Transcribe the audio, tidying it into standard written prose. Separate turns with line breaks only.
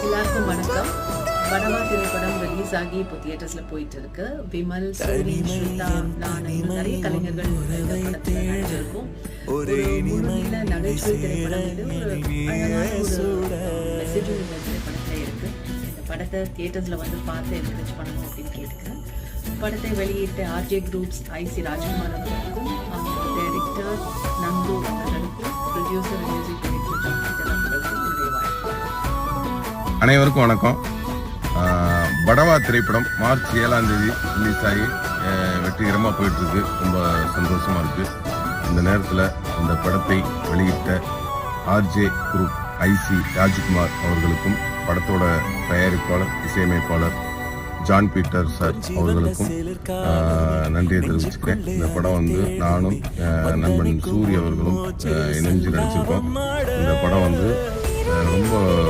எல்லாருக்கும் வணக்கம். வடவா திரைப்படம் ரிலீஸ் ஆகி இப்போ தியேட்டர்ஸ்ல போயிட்டு இருக்கு. விமல், சூரி, ஸ்ருதா, நான் நிறைய கலைஞர்கள் இந்த படத்துல நடிச்சிருக்கோம். ஒரு முழுநீள நகைச்சுவை திரைப்படம். இது ஒரு அழகான ஒரு மெசேஜும் இந்த திரைப்படத்துல இருக்கு. இந்த படத்தை தியேட்டர்ஸ்ல வந்து பார்த்து என்கரேஜ் பண்ணணும் அப்படின்னு கேட்டுக்கிறேன். படத்தை வெளியிட்ட ஆர்ஜே குரூப்ஸ் ஐசி ராஜ்குமார் அவர்களுக்கும், டைரக்டர் நந்து அவர்களுக்கும், ப்ரொடியூசர் மியூசிக் டைரக்டர் ஜான்பிட்டர் அவர்களுக்கும் என்னுடைய வாழ்த்து.
அனைவருக்கும் வணக்கம். படவா திரைப்படம் மார்ச் 7ஆம் தேதி ரிலீஸ் ஆகி வெற்றிகரமாக போயிட்டுருக்கு. ரொம்ப சந்தோஷமாக இருக்குது. இந்த நேரத்தில் இந்த படத்தை வெளியிட்ட ஆர்ஜே குரூப் ஐசி ராஜ்குமார் அவர்களுக்கும், படத்தோட தயாரிப்பாளர் இசையமைப்பாளர் ஜான் பீட்டர் சார் அவர்களுக்கும் நன்றியை தெரிவிச்சுக்கிறேன். இந்த படம் வந்து நானும் நண்பன் சூரி அவர்களும் இணைஞ்சு நடிச்சிருக்கோம். இந்த படம் வந்து ரொம்ப